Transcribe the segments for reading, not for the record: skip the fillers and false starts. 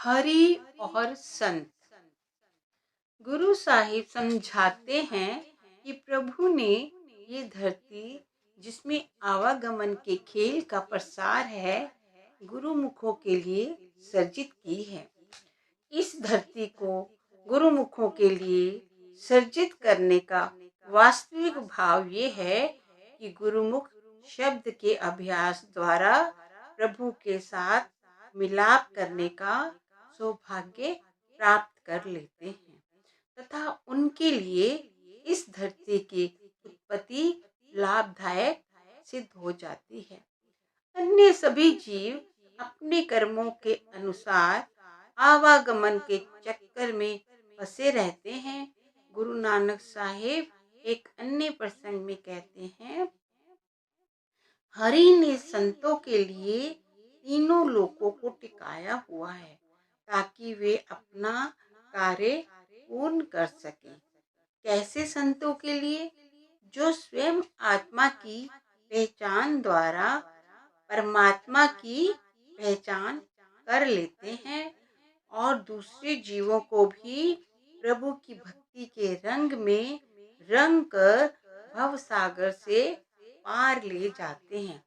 हरि और संत। गुरु साहिब समझाते हैं कि प्रभु ने ये धरती जिसमें आवागमन के खेल का प्रसार है गुरुमुखों के लिए सर्जित की है। इस धरती को गुरुमुखों के लिए सर्जित करने का वास्तविक भाव ये है कि गुरुमुख शब्द के अभ्यास द्वारा प्रभु के साथ मिलाप करने का सौभाग्य प्राप्त कर लेते हैं तथा उनके लिए इस धरती की उत्पत्ति लाभदायक सिद्ध हो जाती है। अन्य सभी जीव अपने कर्मों के अनुसार आवागमन के चक्कर में फंसे रहते हैं। गुरु नानक साहिब एक अन्य प्रसंग में कहते हैं, हरि ने संतों के लिए तीनों लोकों को टिकाया हुआ है ताकि वे अपना कार्य पूर्ण कर सकें। कैसे संतों के लिए? जो स्वयं आत्मा की पहचान द्वारा परमात्मा की पहचान कर लेते हैं और दूसरे जीवों को भी प्रभु की भक्ति के रंग में रंग कर भव सागर से पार ले जाते हैं।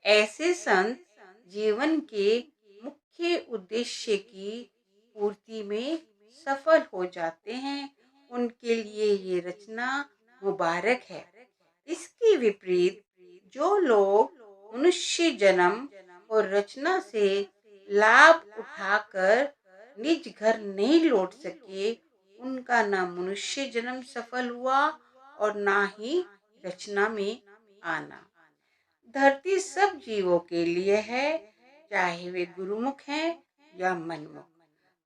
ऐसे संत जीवन के मुख्य उद्देश्य की पूर्ति में सफल हो जाते हैं। उनके लिए ये रचना मुबारक है। इसके विपरीत जो लोग मनुष्य जन्म और रचना से लाभ उठाकर निज घर नहीं लौट सके, उनका ना मनुष्य जन्म सफल हुआ और ना ही रचना में आना। धरती सब जीवों के लिए है, चाहे वे गुरुमुख हैं या मनमुख।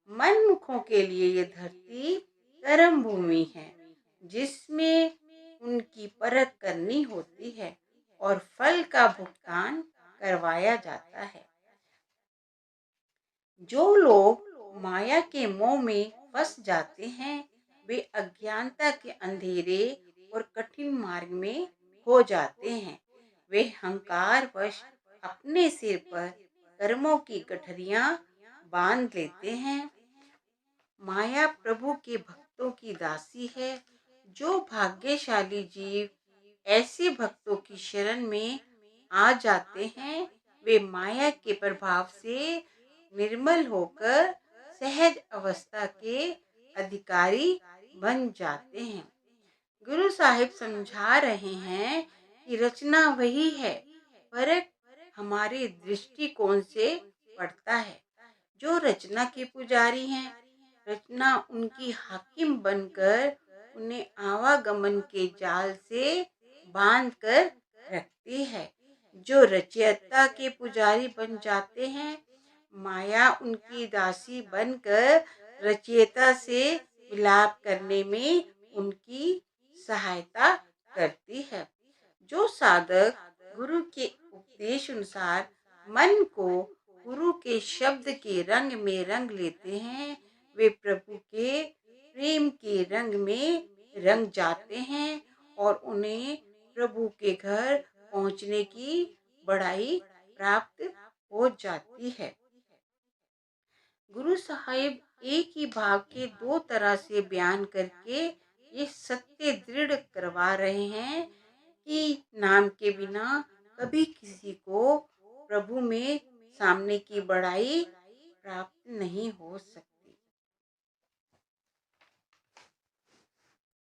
मनमुखों के लिए ये धरती कर्म भूमि है जिसमें उनकी परख करनी होती है और फल का भुगतान करवाया जाता है। जो लोग माया के मोह में फंस जाते हैं वे अज्ञानता के अंधेरे और कठिन मार्ग में खो जाते हैं। वे अहंकारवश अपने सिर पर कर्मों की गठरियां बांध लेते हैं। माया प्रभु के भक्तों की दासी है। जो भाग्यशाली जीव ऐसे भक्तों की शरण में आ जाते हैं वे माया के प्रभाव से निर्मल होकर सहज अवस्था के अधिकारी बन जाते हैं। गुरु साहिब समझा रहे हैं कि रचना वही है, फर्क हमारे दृष्टिकोण से पड़ता है। जो रचना के पुजारी हैं, रचना उनकी हाकिम बनकर उन्हें आवागमन के जाल से बांध कर रखती है। जो रचयिता के पुजारी बन जाते हैं, माया उनकी दासी बनकर रचयिता से मिलाप करने में उनकी सहायता करती है। जो साधक गुरु के उपदेश अनुसार मन को गुरु के शब्द के रंग में रंग लेते हैं वे प्रभु के प्रेम के रंग में रंग जाते हैं और उन्हें प्रभु के घर पहुंचने की बड़ाई प्राप्त हो जाती है। गुरु साहिब एक ही भाव के दो तरह से बयान करके ये सत्य दृढ़ करवा रहे हैं कि नाम के बिना कभी किसी को प्रभु में सामने की बड़ाई प्राप्त नहीं हो सकती।